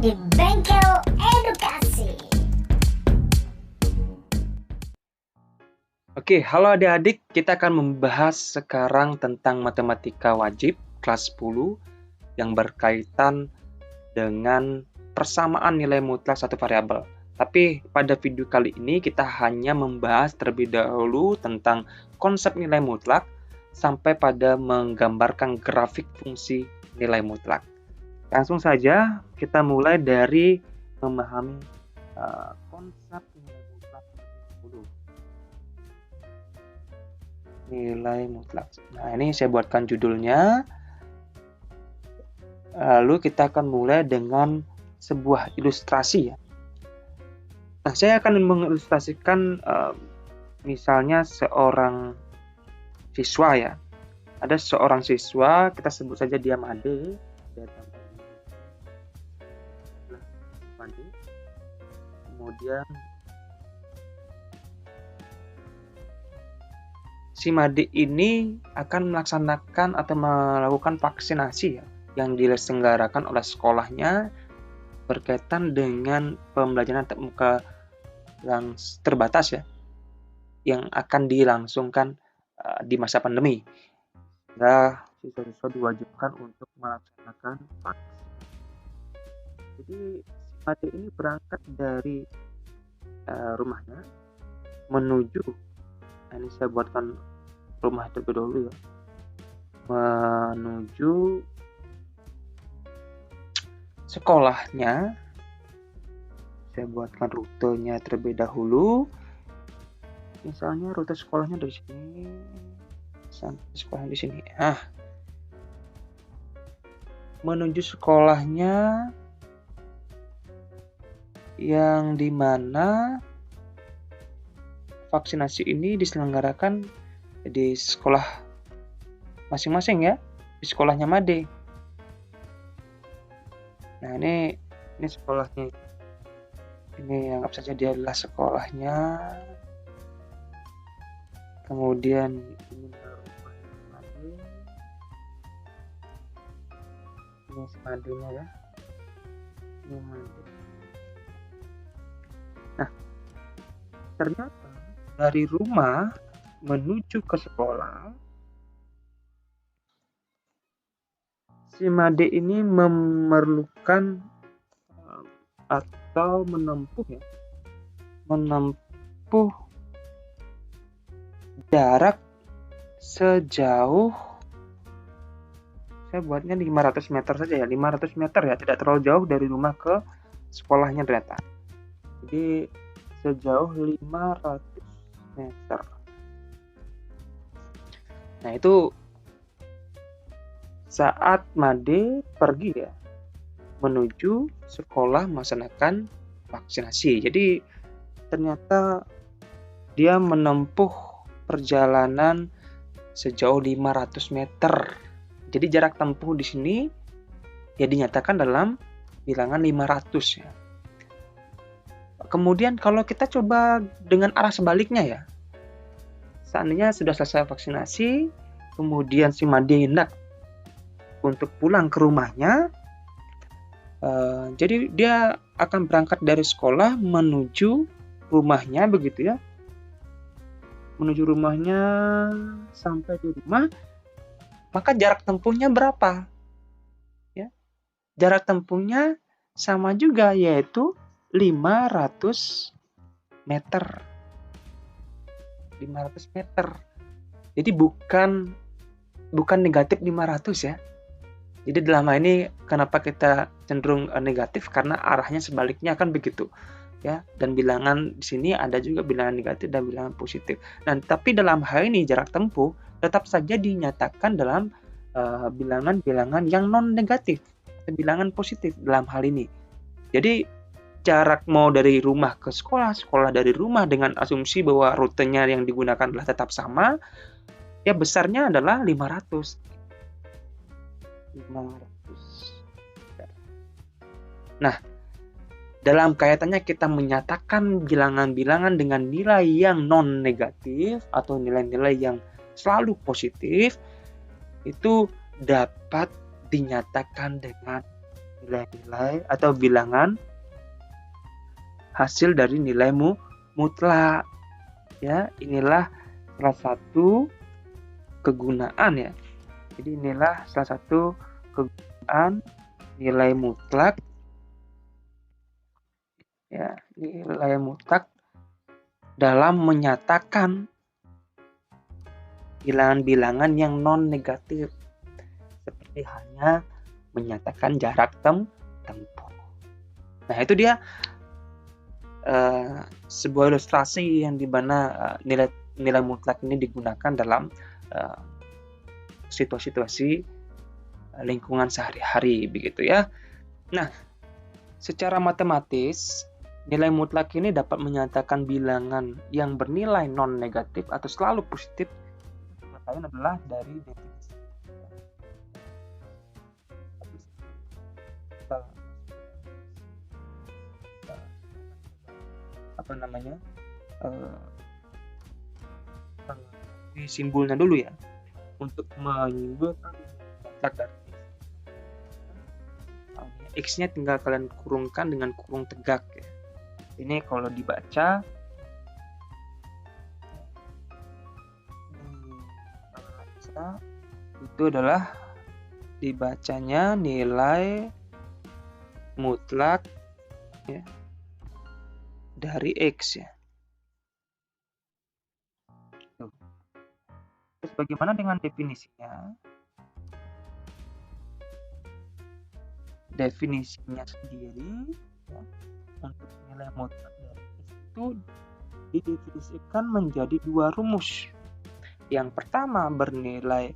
di Bengkel Edukasi. Oke, halo adik-adik, kita akan membahas sekarang tentang matematika wajib kelas 10 yang berkaitan dengan persamaan nilai mutlak satu variabel. Tapi pada video kali ini kita hanya membahas terlebih dahulu tentang konsep nilai mutlak sampai pada menggambarkan grafik fungsi nilai mutlak. Langsung saja kita mulai dari memahami konsep nilai mutlak dulu. Nilai mutlak. Nah, ini saya buatkan judulnya. Lalu kita akan mulai dengan sebuah ilustrasi ya. Nah, saya akan mengilustrasikan misalnya seorang siswa ya. Ada seorang siswa, kita sebut saja dia Made. Kemudian si Made ini akan melaksanakan atau melakukan vaksinasi ya, yang diselenggarakan oleh sekolahnya berkaitan dengan pembelajaran tatap muka yang terbatas ya, yang akan dilangsungkan di masa pandemi. Sehingga siswa-siswa diwajibkan untuk melaksanakan vaksin. Jadi si Made ini berangkat dari rumahnya menuju, ini saya buatkan rumah terlebih dahulu ya, menuju sekolahnya. Saya buatkan rutenya terlebih dahulu. Misalnya rute sekolahnya dari sini sampai sekolahnya di sini. Menuju sekolahnya yang dimana vaksinasi ini diselenggarakan di sekolah masing-masing ya, di sekolahnya Made. Nah, ini sekolahnya. Ini anggap saja dia adalah sekolahnya. Kemudian ini rumahnya Made. Ini Madenya ya. Ini Made. Nah, ternyata dari rumah menuju ke sekolah, si Made ini memerlukan atau menempuh jarak sejauh, saya buatnya 500 meter saja ya, 500 meter ya, tidak terlalu jauh dari rumah ke sekolahnya ternyata. Jadi sejauh 500 meter. Nah, itu saat Made pergi ya, menuju sekolah melaksanakan vaksinasi. Jadi ternyata dia menempuh perjalanan sejauh 500 meter. Jadi jarak tempuh di sini ya dinyatakan dalam bilangan 500 ya. Kemudian kalau kita coba dengan arah sebaliknya ya. Seandainya sudah selesai vaksinasi, kemudian si Made hendak untuk pulang ke rumahnya. Jadi dia akan berangkat dari sekolah menuju rumahnya begitu ya. Menuju rumahnya, sampai di rumah, maka jarak tempuhnya berapa? Ya. Jarak tempuhnya sama juga, yaitu 500 meter. 500 meter. Jadi bukan negatif 500 ya. Jadi dalam hal ini kenapa kita cenderung negatif, karena arahnya sebaliknya kan begitu ya. Dan bilangan di sini ada juga bilangan negatif dan bilangan positif. Nah, tapi dalam hal ini jarak tempuh tetap saja dinyatakan dalam bilangan-bilangan yang non negatif, bilangan positif dalam hal ini. Jadi jarak mau dari rumah ke sekolah, sekolah dari rumah, dengan asumsi bahwa rutenya yang digunakan adalah tetap sama, ya besarnya adalah 500. Nah, dalam kaitannya kita menyatakan bilangan-bilangan dengan nilai yang non negatif atau nilai-nilai yang selalu positif, itu dapat dinyatakan dengan nilai-nilai atau bilangan hasil dari nilai mutlak. Ya, inilah salah satu kegunaan ya. Jadi inilah salah satu kegunaan nilai mutlak. Ya, nilai mutlak dalam menyatakan bilangan-bilangan yang non negatif, seperti hanya menyatakan jarak tempuh. Nah, itu dia sebuah ilustrasi yang dimana nilai mutlak ini digunakan dalam situasi-situasi lingkungan sehari-hari begitu ya. Nah, secara matematis nilai mutlak ini dapat menyatakan bilangan yang bernilai non negatif atau selalu positif. Lain adalah dari definisi. Simbolnya dulu ya, untuk menyimpulkan mutlak dari X-nya tinggal kalian kurungkan dengan kurung tegak ya. Ini kalau dibaca itu adalah dibacanya nilai mutlak ya, dari X ya. Terus bagaimana dengan definisinya? Definisinya sendiri ya, untuk nilai mutlak dari X itu didefinisikan menjadi dua rumus. Yang pertama bernilai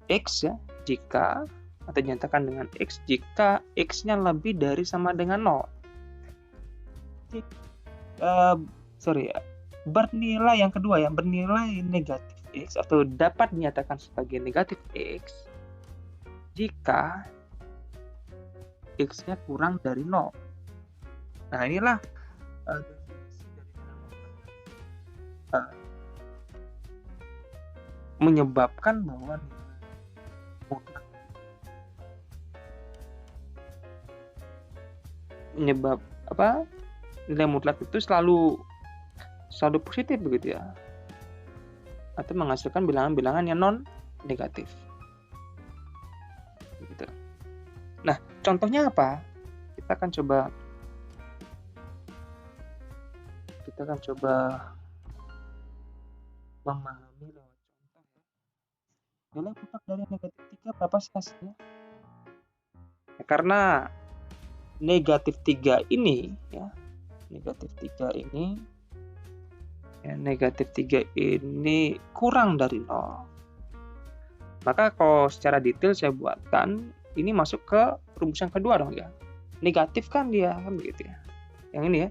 X ya, jika atau dinyatakan dengan X jika X-nya lebih dari sama dengan 0. Bernilai yang kedua ya, bernilai negatif X atau dapat dinyatakan sebagai negatif X jika X-nya kurang dari 0. Nah, inilah definisi dari menyebabkan bahwa nilai mutlak itu selalu positif begitu ya, atau menghasilkan bilangan-bilangan yang non negatif gitu. Nah, contohnya apa? Kita akan coba memahami lewat contoh ya. Nilai mutlak dari negatif 3 berapa sih hasilnya? Ya, karena negatif 3 ini kurang dari 0. Maka kalau secara detail saya buatkan, ini masuk ke rumus yang kedua dong ya. Negatif kan dia, kan begitu ya. Yang ini ya,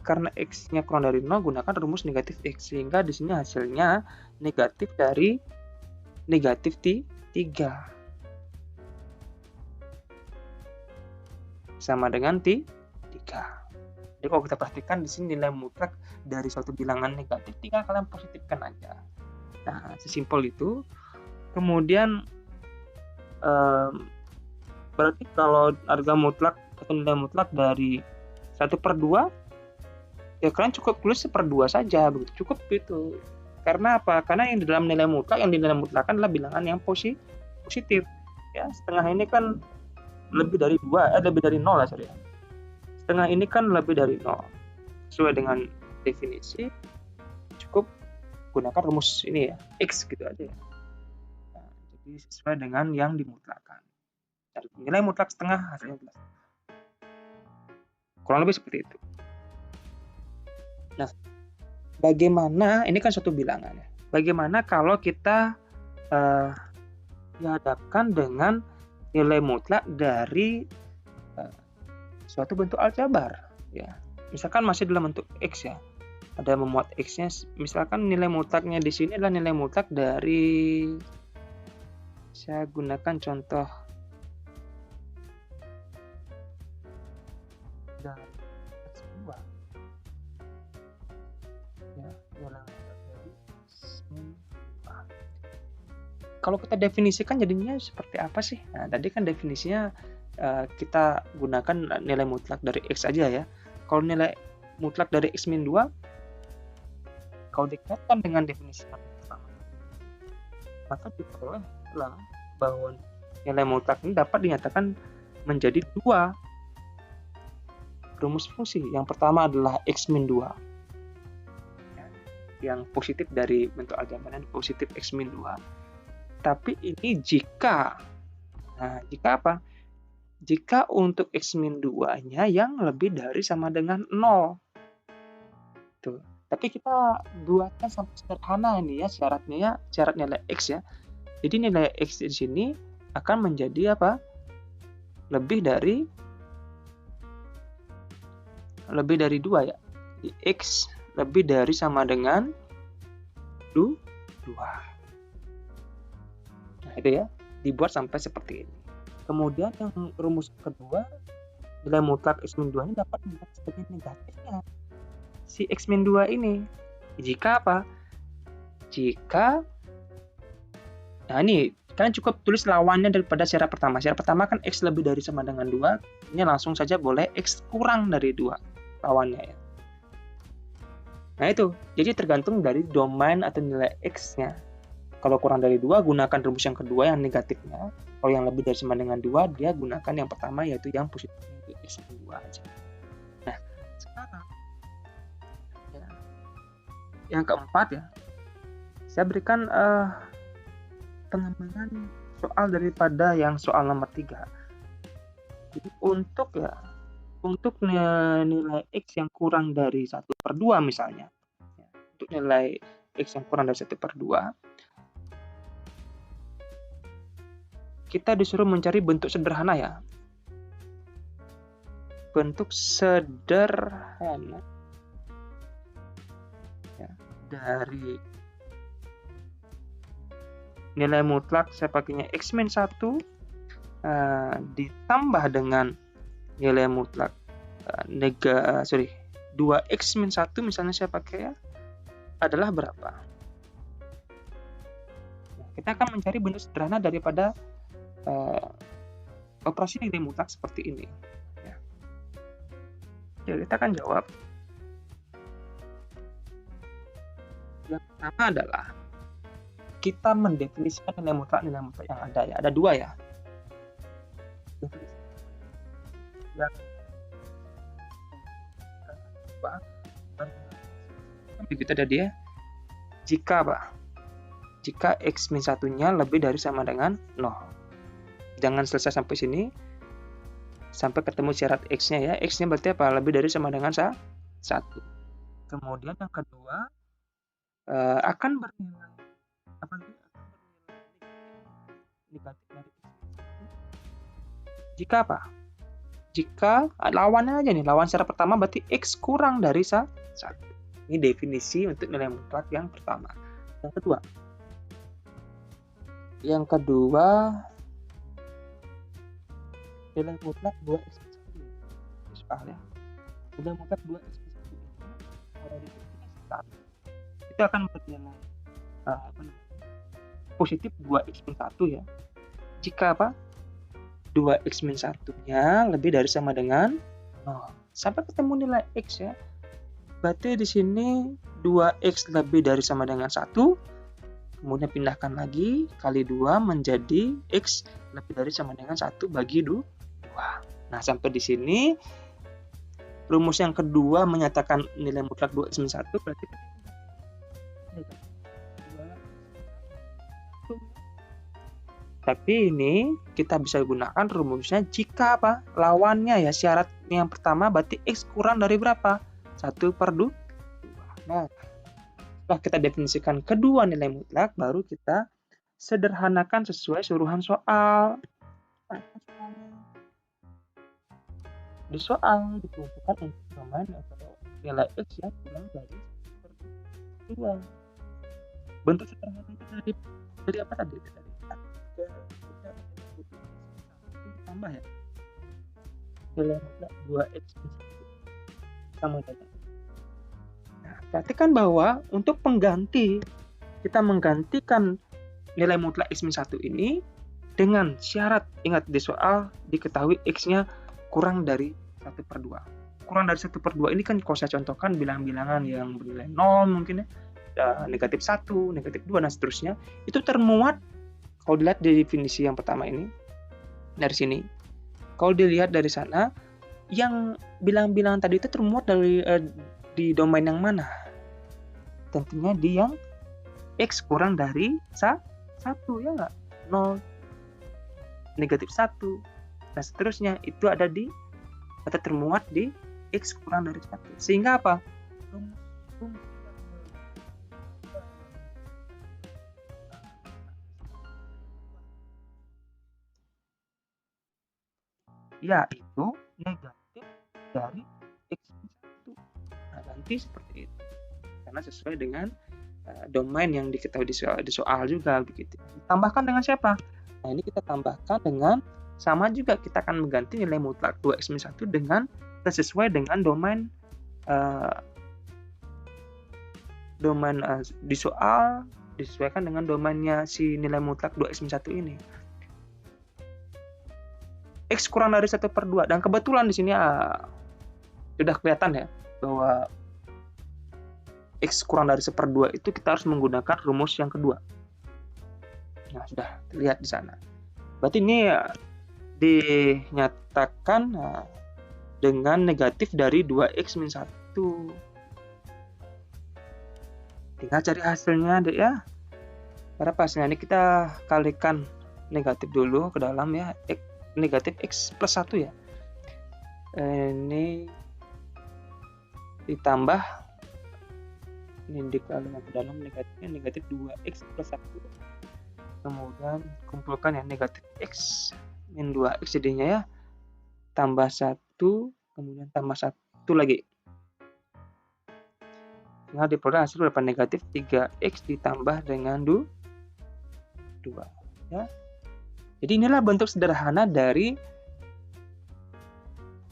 karena X-nya kurang dari 0, gunakan rumus negatif X. Sehingga di sini hasilnya negatif dari negatif 3. Sama dengan 3. Jadi kalau kita perhatikan di sini nilai mutlak dari suatu bilangan negatif, tinggal kalian positifkan aja. Nah, sesimpel itu. Kemudian berarti kalau harga mutlak atau nilai mutlak dari 1/2, ya kalian cukup tulis 1/2 saja, begitu cukup itu. Karena apa? Karena yang di dalam nilai mutlak, yang dinilai mutlakkan adalah bilangan yang positif. Ya, setengah ini kan lebih dari 0 lah, sorry. Setengah ini kan lebih dari 0. Sesuai dengan definisi, cukup gunakan rumus ini ya, X gitu aja ya. Nah, jadi sesuai dengan yang dimutlakan. Nilai mutlak setengah, hasilnya jelas. Kurang lebih seperti itu. Nah, bagaimana, ini kan suatu bilangan ya. Bagaimana kalau kita dihadapkan dengan nilai mutlak dari suatu bentuk aljabar ya. Misalkan masih dalam bentuk X ya. Ada memuat X-nya, misalkan nilai mutlaknya di sini adalah nilai mutlak dari, saya gunakan contoh dari X2 ya, dari kalau kita definisikan jadinya seperti apa sih? Nah, tadi kan definisinya kita gunakan nilai mutlak dari X aja ya. Kalau nilai mutlak dari X min 2, kalau dikaitkan dengan definisi yang pertama, maka diperolehlah bahwa nilai mutlak ini dapat dinyatakan menjadi dua rumus fungsi. Yang pertama adalah X min 2. Yang positif dari bentuk aljabarnya positif X min 2. Tapi ini jika, jika apa? Jika untuk X min 2-nya yang lebih dari sama dengan 0. Tuh. Tapi kita buatkan sampai sederhana ini ya syaratnya ya, syarat nilai X ya. Jadi nilai X di sini akan menjadi apa? Lebih dari 2 ya. Jadi X lebih dari sama dengan 2. Nah, itu ya, dibuat sampai seperti ini. Kemudian yang rumus kedua, nilai mutlak X min 2 ini dapat dibuat sebagai negatifnya si X min 2 ini. Jika apa? Jika, nah ini kalian cukup tulis lawannya daripada syarat pertama. Syarat pertama kan X lebih dari sama dengan 2. Ini langsung saja boleh X kurang dari 2 lawannya ya. Nah itu, jadi tergantung dari domain atau nilai X-nya. Kalau kurang dari 2, gunakan rumus yang kedua yang negatifnya. Kalau yang lebih dari sama dengan 2, dia gunakan yang pertama yaitu yang positif, yaitu X min 2 aja. Nah, sekarang ya, yang keempat ya, saya berikan pengembangan soal daripada yang soal nomor 3. Jadi untuk nilai X yang kurang dari 1/2 misalnya, untuk nilai X yang kurang dari 1/2, kita disuruh mencari bentuk sederhana ya. Bentuk sederhana ya, dari nilai mutlak saya pakainya X min 1 ditambah dengan nilai mutlak 2X min 1 misalnya saya pakai ya, adalah berapa? Nah, kita akan mencari bentuk sederhana daripada operasi nilai mutlak seperti ini ya. Jadi kita akan jawab. Yang pertama adalah kita mendefinisikan nilai mutlak yang ada ya. Ada 2 ya. Yang begitu ada dia. Jika X min 1-nya lebih dari sama dengan 0. Jangan selesai sampai sini. Sampai ketemu syarat X-nya ya. X-nya berarti apa? Lebih dari sama dengan 1. Kemudian yang kedua, akan bernilai negatif dari X. Jika apa? Jika lawannya aja nih, lawan syarat pertama berarti X kurang dari 1. Ini definisi untuk nilai mutlak yang pertama. Yang kedua nilai mutlak 2X min 1. Soal ya. Nilai mutlak 2X min 1 kalau didefinisikan itu akan bernilai positif 2X min 1 ya. Jika apa? 2X min 1-nya lebih dari sama dengan 0. Sampai ketemu nilai X ya. Berarti di sini 2X lebih dari sama dengan 1. Kemudian pindahkan lagi kali 2 menjadi X lebih dari sama dengan 1 bagi 2. Nah, sampai di sini rumus yang kedua menyatakan nilai mutlak 2X min 1 berarti tapi ini kita bisa gunakan rumusnya jika apa? Lawannya ya, syarat yang pertama berarti X kurang dari berapa? 1/2. Nah, setelah kita definisikan kedua nilai mutlak, baru kita sederhanakan sesuai suruhan soal. Di soal ditentukan untuk domain atau nilai X yang kurang dari 1/2. Bentuk sederhana kita dari apa tadi? Ditambah ya nilai mutlak 2X sama dengan. Nah, perhatikan bahwa untuk pengganti kita menggantikan nilai mutlak X min 1 ini dengan syarat, ingat di soal diketahui X-nya kurang dari 1/2. Kurang dari 1/2 ini kan kalau saya contohkan bilangan-bilangan yang bernilai 0 mungkin ya, negatif 1, negatif 2, dan seterusnya, itu termuat kalau dilihat di definisi yang pertama ini, dari sini. Kalau dilihat dari sana, yang bilangan-bilangan tadi itu termuat dari di domain yang mana? Tentunya di yang X kurang dari 1, ya nggak? 0, negatif 1, dan seterusnya, itu ada di atau termuat di X kurang dari 1. Sehingga apa? Yaitu negatif dari X1. Nah, nanti seperti itu. Karena sesuai dengan domain yang diketahui di soal juga begitu. Tambahkan dengan siapa? Nah, ini kita tambahkan dengan sama juga, kita akan mengganti nilai mutlak 2x-1 dengan sesuai dengan domain di soal, disesuaikan dengan domainnya si nilai mutlak 2x-1 ini. X kurang dari 1/2, dan kebetulan di sini sudah kelihatan ya bahwa X kurang dari 1/2 itu kita harus menggunakan rumus yang kedua. Nah, sudah terlihat di sana. Berarti ini dinyatakan dengan negatif dari 2x-1. Tinggal cari hasilnya, Dek ya. Berapa hasilnya? Ini kita kalikan negatif dulu ke dalam ya. Negatif X plus 1 ya. Ini ditambah, ini dikalikan ke dalam negatifnya, negatif 2x plus 1. Kemudian kumpulkan ya, negatif X min 2x jadinya ya. Tambah 1, kemudian tambah 1 lagi. Nah, diperoleh hasil berapa? Negatif 3x ditambah dengan 2 ya. Jadi inilah bentuk sederhana dari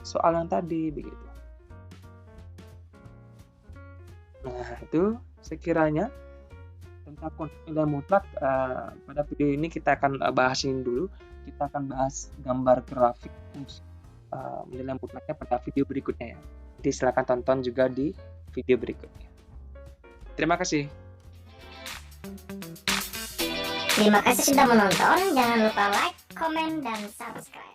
soal yang tadi begitu. Nah, itu sekiranya tentang konsep nilai mutlak. Pada video ini kita akan bahasin dulu. Kita akan bahas gambar grafik nilai mutlaknya pada video berikutnya ya. Jadi silakan tonton juga di video berikutnya. Terima kasih. Terima kasih sudah menonton. Jangan lupa like, komen, dan subscribe.